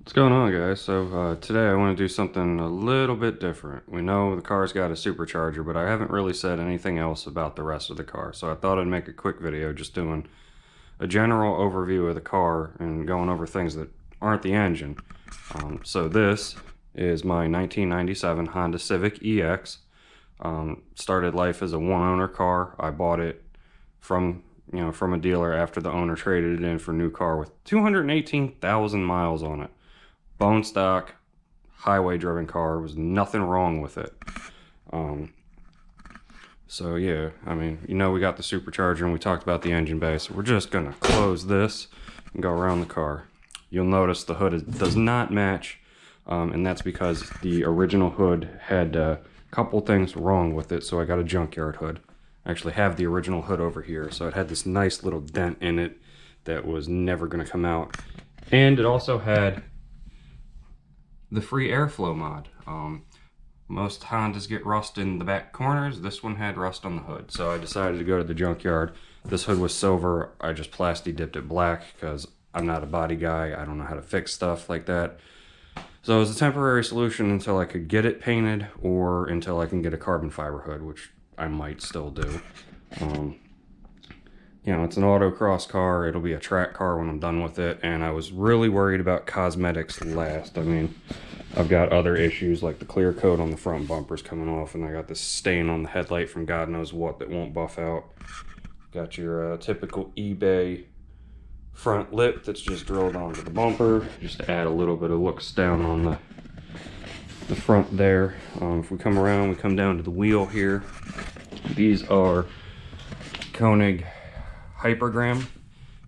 What's going on, guys? Today I want to do something a little bit different. We know the car's got a supercharger, but I haven't really said anything else about the rest of the car. So I thought I'd make a quick video just doing a general overview of the car and going over things that aren't the engine. So this is my 1997 Honda Civic EX. Started life as a one-owner car. I bought it from from a dealer after the owner traded it in for a new car with 218,000 miles on it. Bone stock, highway driven car. Was nothing wrong with it. So yeah, I mean, we got the supercharger and we talked about the engine bay, so we're just gonna close this and go around the car. You'll notice the hood does not match, and that's because the original hood had a couple things wrong with it, so I got a junkyard hood. I actually have the original hood over here, so it had this nice little dent in it that was never gonna come out. And it also had the free airflow mod. Most Hondas get rust in the back corners. This one had rust on the hood, so I decided to go to the junkyard. This hood was silver. I just plasti dipped it black because I'm not a body guy. I don't know how to fix stuff like that. So it was a temporary solution until I could get it painted or until I can get a carbon fiber hood, which I might still do. It's an autocross car. It'll be a track car when I'm done with it, and I was really worried about cosmetics last. I mean, I've got other issues like the clear coat on the front bumper's coming off, and I got this stain on the headlight from God knows what that won't buff out. Got your typical eBay front lip that's just drilled onto the bumper, just to add a little bit of looks down on the front there. If we come around, we come down to the wheel here. These are Koenig Hypergram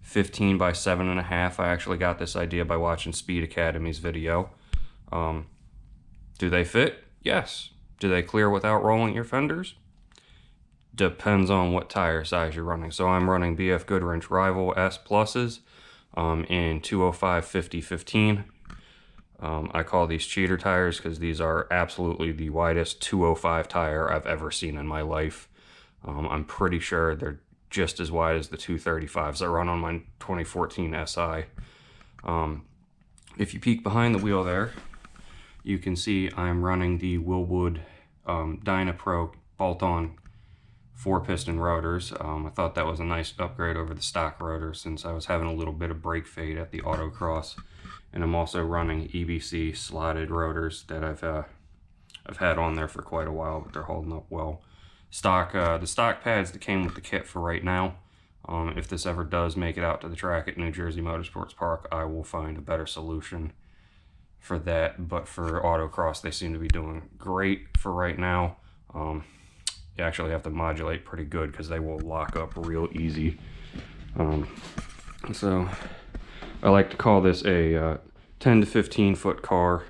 15 by 7.5. I actually got this idea by watching Speed Academy's video. Do they fit? Yes. Do they clear without rolling your fenders? Depends on what tire size you're running. So I'm running BF Goodwrench Rival S Pluses in 205 50 15. I call these cheater tires because these are absolutely the widest 205 tire I've ever seen in my life. I'm pretty sure they're just as wide as the 235s I run on my 2014 SI. If you peek behind the wheel there, you can see I'm running the Willwood Dynapro bolt-on 4-piston rotors. I thought that was a nice upgrade over the stock rotor since I was having a little bit of brake fade at the autocross. And I'm also running EBC slotted rotors that I've had on there for quite a while, but they're holding up well. The stock pads that came with the kit for right now. If this ever does make it out to the track at New Jersey Motorsports Park, I will find a better solution for that. But for autocross, they seem to be doing great for right now. You actually have to modulate pretty good because they will lock up real easy. So I like to call this a 10 to 15 foot car.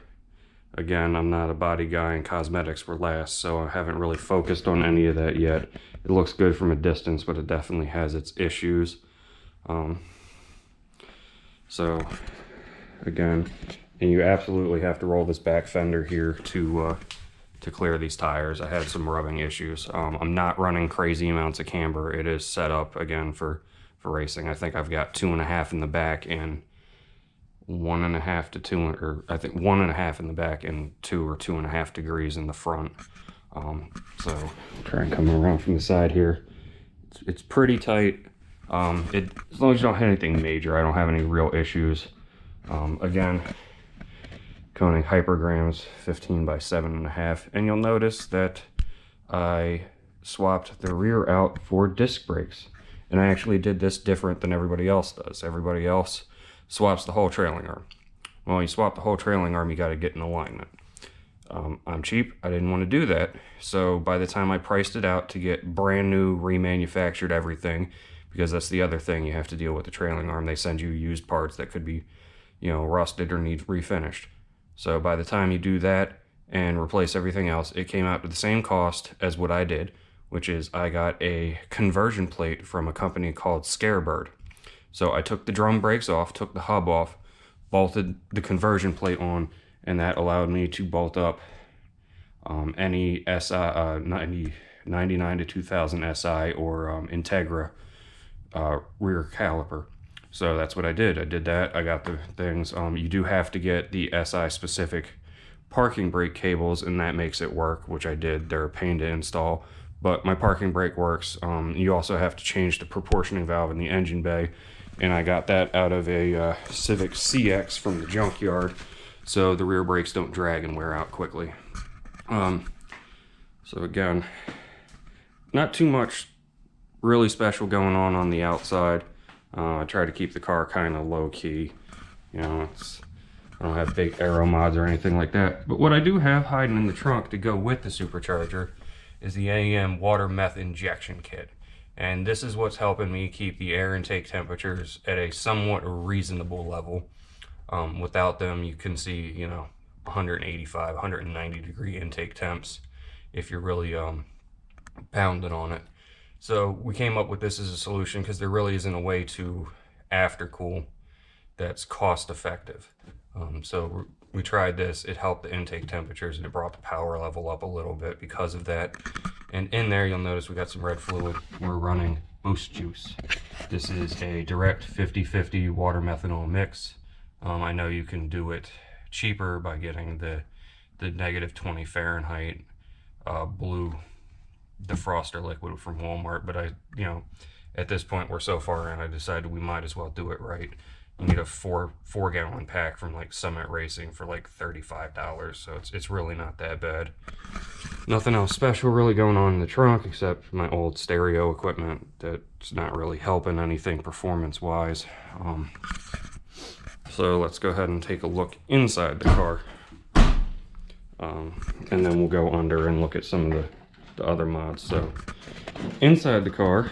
Again, I'm not a body guy and cosmetics were last, so I haven't really focused on any of that yet. It looks good from a distance, but it definitely has its issues. So again, and you absolutely have to roll this back fender here to clear these tires. I had some rubbing issues. I'm not running crazy amounts of camber. It is set up again for racing. I think I've got 2.5 in the back and 1.5 to 2, or I think 1.5 in the back and 2 or 2.5 degrees in the front. So I'll try and come around from the side here. It's pretty tight. As long as you don't have anything major, I don't have any real issues. Again, Koenig Hypergrams 15 by 7.5, and you'll notice that I swapped the rear out for disc brakes, and I actually did this different than everybody else does. Everybody else swaps the whole trailing arm. Well, you swap the whole trailing arm, you got to get in alignment. I'm cheap. I didn't want to do that. So by the time I priced it out to get brand new remanufactured everything, because that's the other thing you have to deal with the trailing arm, they send you used parts that could be, rusted or need refinished. So by the time you do that and replace everything else, it came out to the same cost as what I did, which is I got a conversion plate from a company called Scarebird. So I took the drum brakes off, took the hub off, bolted the conversion plate on, and that allowed me to bolt up any SI, 99 to 2000 SI or Integra rear caliper. So that's what I did. I did that. I got the things. You do have to get the SI specific parking brake cables, and that makes it work, which I did. They're a pain to install, but my parking brake works. You also have to change the proportioning valve in the engine bay, and I got that out of a Civic CX from the junkyard, so the rear brakes don't drag and wear out quickly. So again, not too much really special going on the outside. I try to keep the car kind of low key. You know, I don't have big aero mods or anything like that. But what I do have hiding in the trunk to go with the Supercharger is the AEM water meth injection kit. And this is what's helping me keep the air intake temperatures at a somewhat reasonable level. Without them, you can see, you know, 185, 190 degree intake temps if you're really pounding on it. So we came up with this as a solution because there really isn't a way to aftercool that's cost effective. So we tried this. It helped the intake temperatures and it brought the power level up a little bit because of that. And in there, you'll notice we got some red fluid. We're running Boost Juice. This is a direct 50-50 water methanol mix. I know you can do it cheaper by getting the -20 Fahrenheit blue defroster liquid from Walmart, but you know, at this point we're so far in, I decided we might as well do it right. You need a four gallon pack from like Summit Racing for like $35, so it's really not that bad. Nothing else special really going on in the trunk except my old stereo equipment that's not really helping anything performance wise. So let's go ahead and take a look inside the car, and then we'll go under and look at some of the other mods. So inside the car,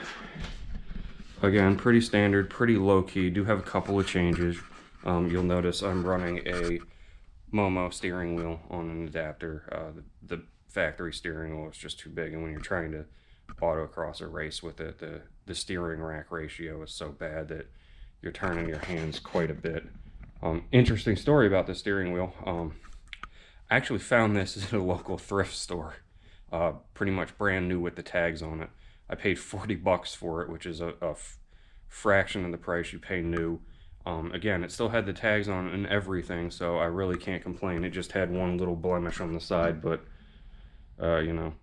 again, pretty standard, pretty low-key. Do have a couple of changes. You'll notice I'm running a Momo steering wheel on an adapter. The factory steering wheel is just too big, and when you're trying to autocross a race with it, the steering rack ratio is so bad that you're turning your hands quite a bit. Interesting story about the steering wheel. I actually found this at a local thrift store. Pretty much brand new with the tags on it. I paid $40 for it, which is a fraction of the price you pay new. Again, it still had the tags on and everything, so I really can't complain. It just had one little blemish on the side, but you know,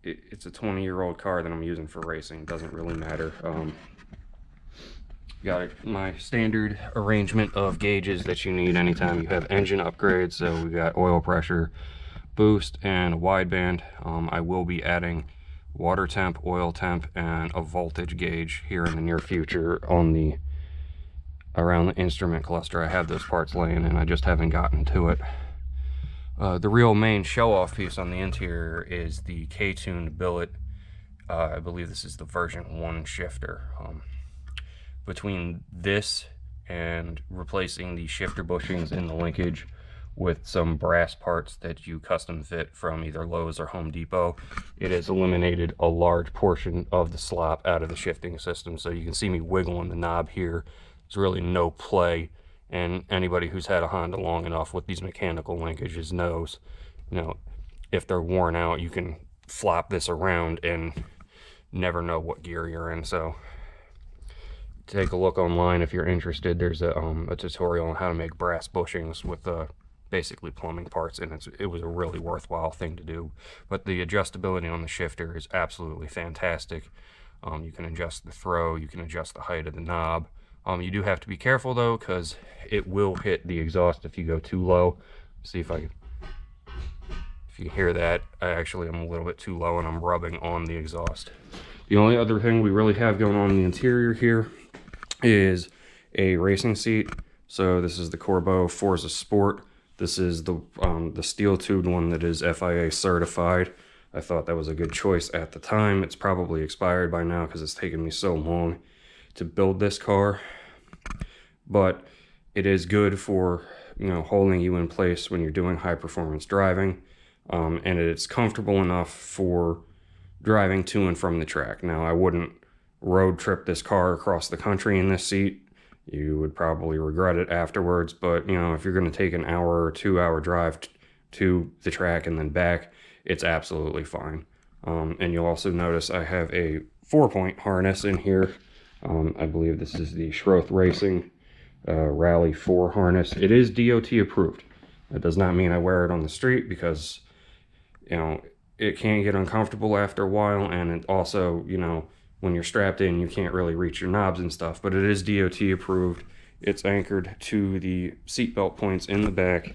it's a 20-year-old car that I'm using for racing. It doesn't really matter. Got my standard arrangement of gauges that you need anytime you have engine upgrades. So we got oil pressure, boost, and a wideband. I will be adding water temp, oil temp, and a voltage gauge here in the near future on around the instrument cluster. I have those parts laying and I just haven't gotten to it. The real main show-off piece on the interior is the K-tuned billet. I believe this is the version 1 shifter. Between this and replacing the shifter bushings in the linkage with some brass parts that you custom fit from either Lowe's or Home Depot, it has eliminated a large portion of the slop out of the shifting system. So you can see me wiggling the knob here. There's really no play, and anybody who's had a Honda long enough with these mechanical linkages knows, you know, if they're worn out, you can flop this around and never know what gear you're in. So take a look online if you're interested. There's a tutorial on how to make brass bushings with basically plumbing parts, and it was a really worthwhile thing to do. But the adjustability on the shifter is absolutely fantastic. You can adjust the throw, you can adjust the height of the knob. You do have to be careful though, because it will hit the exhaust if you go too low. See if you hear that, I actually am a little bit too low and I'm rubbing on the exhaust. The only other thing we really have going on in the interior here is a racing seat. So this is the Corbeau Forza Sport. This is the steel tubed one that is FIA certified. I thought that was a good choice at the time. It's probably expired by now because it's taken me so long to build this car, but it is good for, you know, holding you in place when you're doing high performance driving, and it's comfortable enough for driving to and from the track. Now, I wouldn't road trip this car across the country in this seat. You would probably regret it afterwards, but you know, if you're going to take an hour or 2 hour drive to the track and then back, it's absolutely fine. And you'll also notice I have a 4-point harness in here. I believe this is the Schroth Racing Rally 4 harness. It is DOT approved. That does not mean I wear it on the street, because, you know, it can get uncomfortable after a while, and it also, you know, when you're strapped in, you can't really reach your knobs and stuff, but it is DOT approved. It's anchored to the seatbelt points in the back,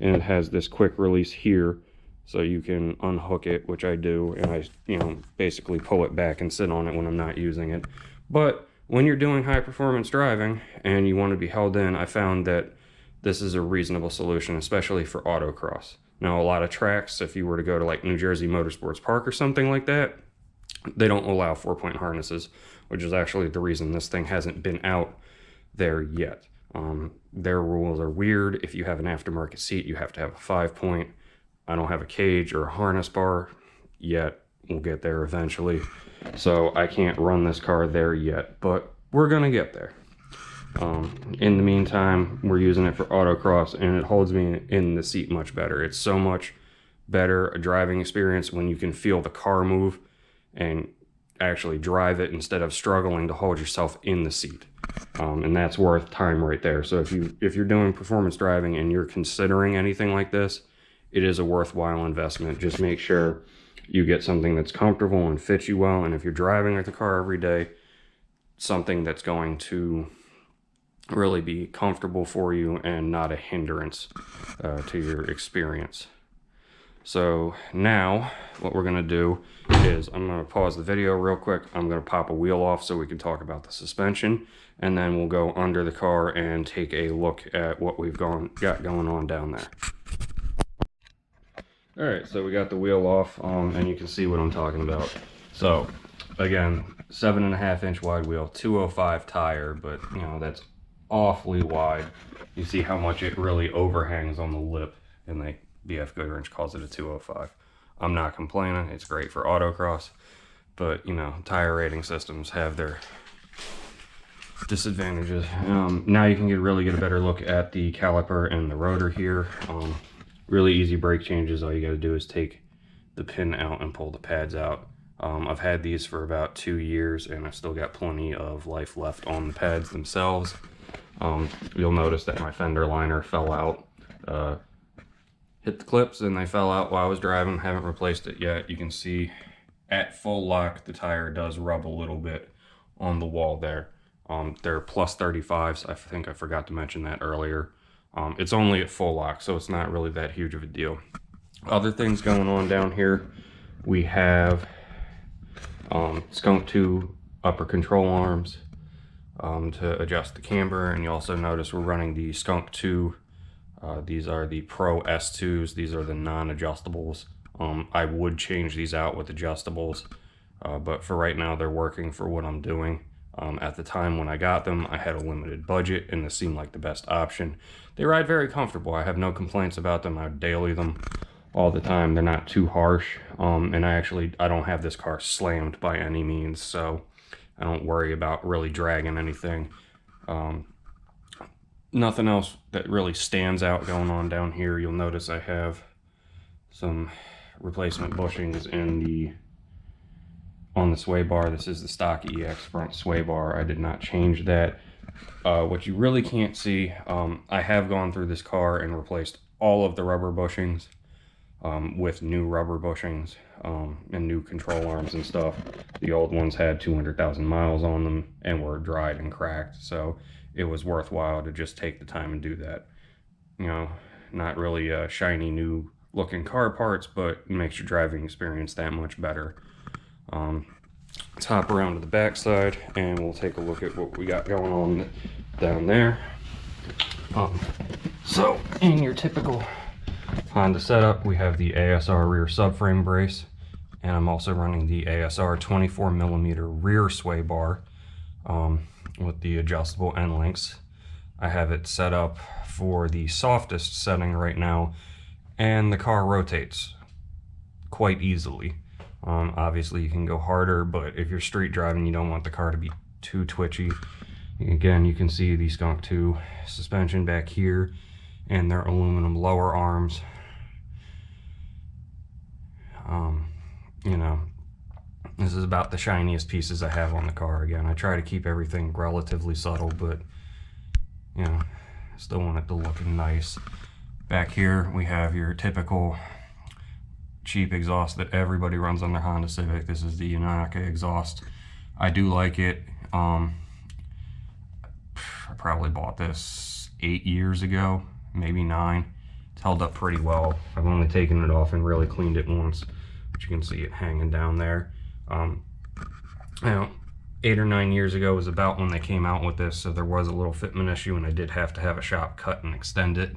and it has this quick release here, so you can unhook it, which I do, and I, you know, basically pull it back and sit on it when I'm not using it. But when you're doing high performance driving and you want to be held in, I found that this is a reasonable solution, especially for autocross. Now, a lot of tracks, if you were to go to like New Jersey Motorsports Park or something like that, they don't allow 4-point harnesses, which is actually the reason this thing hasn't been out there yet. Their rules are weird. If you have an aftermarket seat, you have to have a 5-point. I don't have a cage or a harness bar yet. We'll get there eventually. So I can't run this car there yet, but we're gonna get there. In the meantime, we're using it for autocross, and it holds me in the seat much better. It's so much better a driving experience when you can feel the car move and actually drive it instead of struggling to hold yourself in the seat. And that's worth time right there. So if you're doing performance driving and you're considering anything like this, it is a worthwhile investment. Just make sure you get something that's comfortable and fits you well, and if you're driving the car every day, something that's going to really be comfortable for you and not a hindrance to your experience. So now what we're going to do is I'm going to pause the video real quick. I'm going to pop a wheel off so we can talk about the suspension, and then we'll go under the car and take a look at what we've got going on down there. All right, so we got the wheel off, and you can see what I'm talking about. So again, 7.5-inch wide wheel, 205 tire, but you know, that's awfully wide. You see how much it really overhangs on the lip, and the BF Goodwrench calls it a 205. I'm not complaining. It's great for autocross, but you know, tire rating systems have their disadvantages. Now you can really get a better look at the caliper and the rotor here. Really easy brake changes. All you got to do is take the pin out and pull the pads out. I've had these for about 2 years, and I've still got plenty of life left on the pads themselves. You'll notice that my fender liner fell out. Hit the clips and they fell out while I was driving. Haven't replaced it yet. You can see at full lock the tire does rub a little bit on the wall there. They're plus 35s. I think I forgot to mention that earlier. It's only at full lock, so it's not really that huge of a deal. Other things going on down here, we have Skunk 2 upper control arms to adjust the camber, and you also notice we're running the Skunk 2. These are the Pro S2s. These are the non-adjustables. I would change these out with adjustables, but for right now they're working for what I'm doing. At the time when I got them, I had a limited budget, and this seemed like the best option. They ride very comfortable. I have no complaints about them. I daily them all the time. They're not too harsh, and I don't have this car slammed by any means, so I don't worry about really dragging anything. Nothing else that really stands out going on down here. You'll notice I have some replacement bushings on the sway bar. This is the stock EX front sway bar. I did not change that. What you really can't see, I have gone through this car and replaced all of the rubber bushings with new rubber bushings and new control arms and stuff. The old ones had 200,000 miles on them and were dried and cracked, so it was worthwhile to just take the time and do that. You know, not really shiny new looking car parts, but it makes your driving experience that much better. Let's hop around to the back side and we'll take a look at what we got going on down there. So in your typical Honda setup, we have the ASR rear subframe brace, and I'm also running the ASR 24mm rear sway bar with the adjustable end links. I have it set up for the softest setting right now, and the car rotates quite easily. Obviously you can go harder, but if you're street driving, you don't want the car to be too twitchy. Again, you can see the Skunk 2 suspension back here and their aluminum lower arms. You know, This is about the shiniest pieces I have on the car. Again, I try to keep everything relatively subtle, but you know, still want it to look nice. Back here we have your typical cheap exhaust that everybody runs on their Honda Civic. This is the Untitled exhaust. I do like it. I probably bought this 8 years ago, maybe 9. It's held up pretty well. I've only taken it off and really cleaned it once, but you can see it hanging down there. You know, 8 or 9 years ago was about when they came out with this, so there was a little fitment issue, and I did have to have a shop cut and extend it.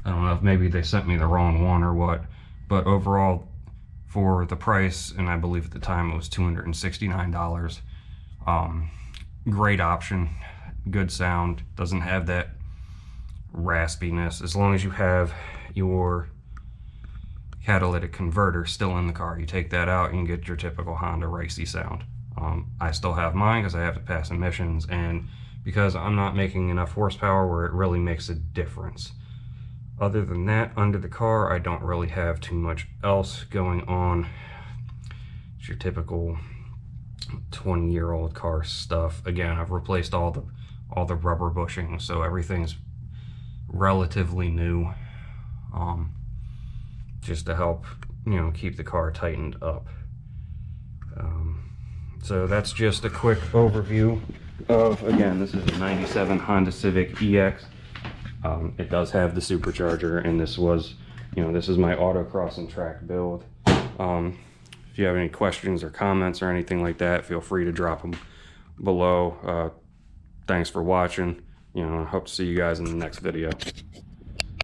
I don't know if maybe they sent me the wrong one or what, but overall, for the price, and I believe at the time it was $269, great option, good sound, doesn't have that raspiness. As long as you have your catalytic converter still in the car, you take that out and you get your typical Honda racy sound. I still have mine because I have to pass emissions, and because I'm not making enough horsepower where it really makes a difference. Other than that, under the car, I don't really have too much else going on. It's your typical 20-year-old car stuff. Again, I've replaced all the rubber bushing, so everything's relatively new, just to help, you know, keep the car tightened up. So that's just a quick overview of, again, this is a 97 Honda Civic EX. It does have the Supercharger, and this was, you know, this is my autocross and track build. If you have any questions or comments or anything like that, feel free to drop them below. Thanks for watching. You know, I hope to see you guys in the next video.